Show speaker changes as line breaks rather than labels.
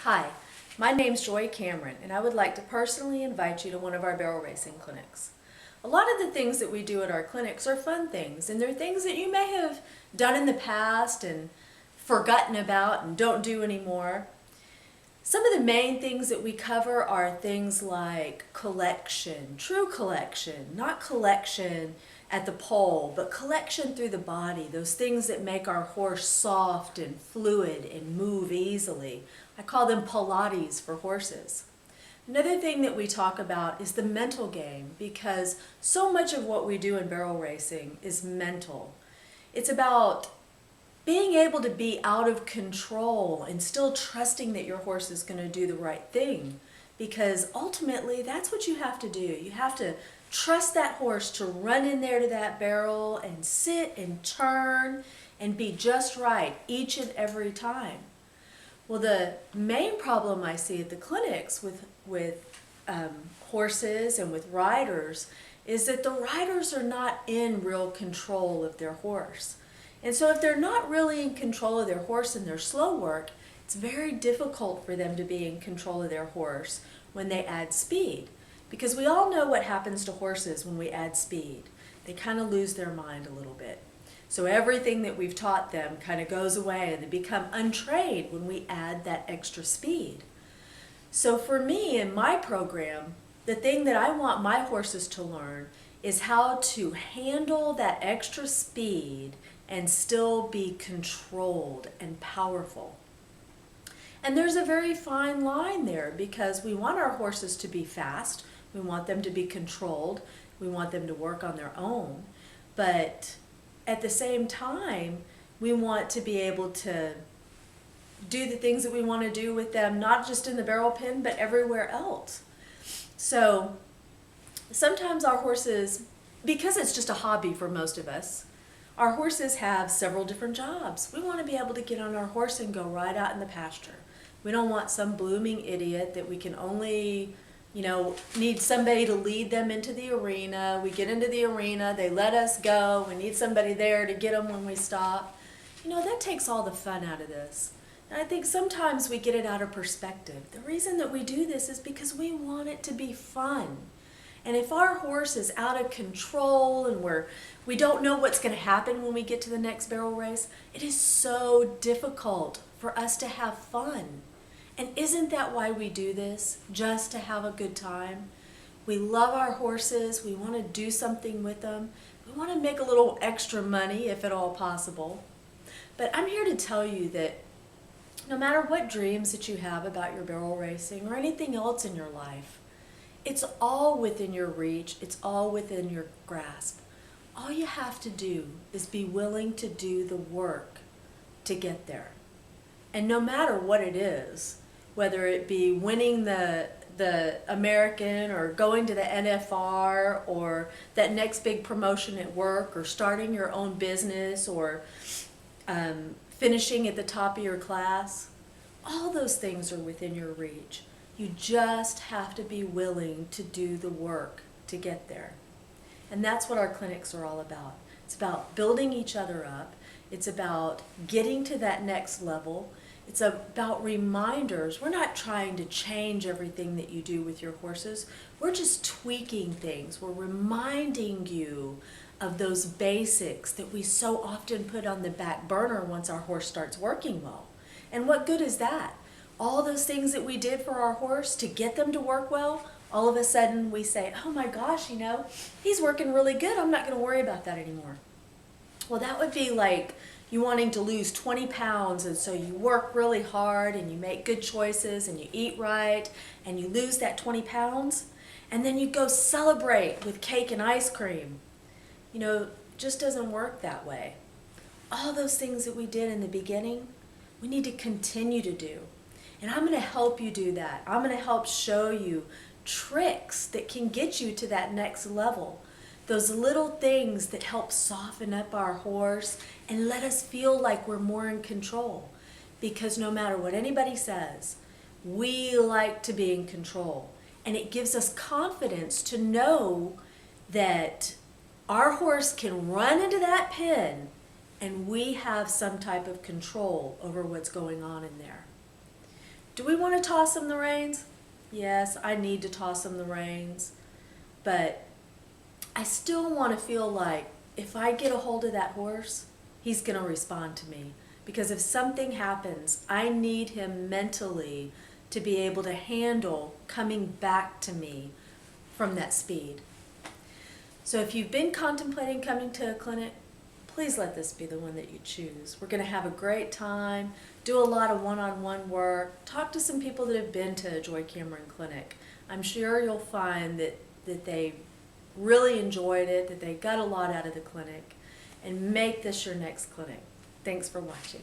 Hi, my name's Joy Cameron, and I would like to personally invite you to one of our barrel racing clinics. A lot of the things that we do at our clinics are fun things, and they're things that you may have done in the past and forgotten about and don't do anymore. Some of the main things that we cover are things like collection, true collection, not collection at the pole, but collection through the body, those things that make our horse soft and fluid and move easily. I call them Pilates for horses. Another thing that we talk about is the mental game, because so much of what we do in barrel racing is mental. It's about being able to be out of control and still trusting that your horse is going to do the right thing, because ultimately that's what you have to do. You have to trust that horse to run in there to that barrel and sit and turn and be just right each and every time. Well, the main problem I see at the clinics with horses and with riders is that the riders are not in real control of their horse. And so if they're not really in control of their horse in their slow work, it's very difficult for them to be in control of their horse when they add speed. Because we all know what happens to horses when we add speed. They kind of lose their mind a little bit. So everything that we've taught them kind of goes away and they become untrained when we add that extra speed. So for me in my program, the thing that I want my horses to learn is how to handle that extra speed and still be controlled and powerful. And there's a very fine line there, because we want our horses to be fast, we want them to be controlled, we want them to work on their own, but at the same time, we want to be able to do the things that we want to do with them, not just in the barrel pen, but everywhere else. So sometimes our horses, because it's just a hobby for most of us, our horses have several different jobs. We want to be able to get on our horse and go right out in the pasture. We don't want some blooming idiot that we can only, need somebody to lead them into the arena. We get into the arena, they let us go. We need somebody there to get them when we stop. That takes all the fun out of this. And I think sometimes we get it out of perspective. The reason that we do this is because we want it to be fun. And if our horse is out of control and we don't know what's going to happen when we get to the next barrel race, it is so difficult for us to have fun. And isn't that why we do this? Just to have a good time? We love our horses. We want to do something with them. We want to make a little extra money if at all possible. But I'm here to tell you that no matter what dreams that you have about your barrel racing or anything else in your life, it's all within your reach. It's all within your grasp. All you have to do is be willing to do the work to get there. And no matter what it is, whether it be winning the American or going to the NFR or that next big promotion at work or starting your own business or finishing at the top of your class, all those things are within your reach. You just have to be willing to do the work to get there. And that's what our clinics are all about. It's about building each other up. It's about getting to that next level. It's about reminders. We're not trying to change everything that you do with your horses. We're just tweaking things. We're reminding you of those basics that we so often put on the back burner once our horse starts working well. And what good is that? All those things that we did for our horse to get them to work well, all of a sudden we say, oh my gosh, he's working really good. I'm not going to worry about that anymore. Well, that would be like you wanting to lose 20 pounds, and so you work really hard and you make good choices and you eat right and you lose that 20 pounds, and then you go celebrate with cake and ice cream. Just doesn't work that way. All those things that we did in the beginning, we need to continue to do. And I'm going to help you do that. I'm going to help show you tricks that can get you to that next level. Those little things that help soften up our horse and let us feel like we're more in control. Because no matter what anybody says, we like to be in control. And it gives us confidence to know that our horse can run into that pen and we have some type of control over what's going on in there. Do we want to toss him the reins? Yes, I need to toss him the reins, but I still want to feel like if I get a hold of that horse, he's going to respond to me. Because if something happens, I need him mentally to be able to handle coming back to me from that speed. So if you've been contemplating coming to a clinic, please let this be the one that you choose. We're going to have a great time, do a lot of one-on-one work, talk to some people that have been to a Joy Cameron clinic. I'm sure you'll find that they really enjoyed it, that they got a lot out of the clinic, and make this your next clinic. Thanks for watching.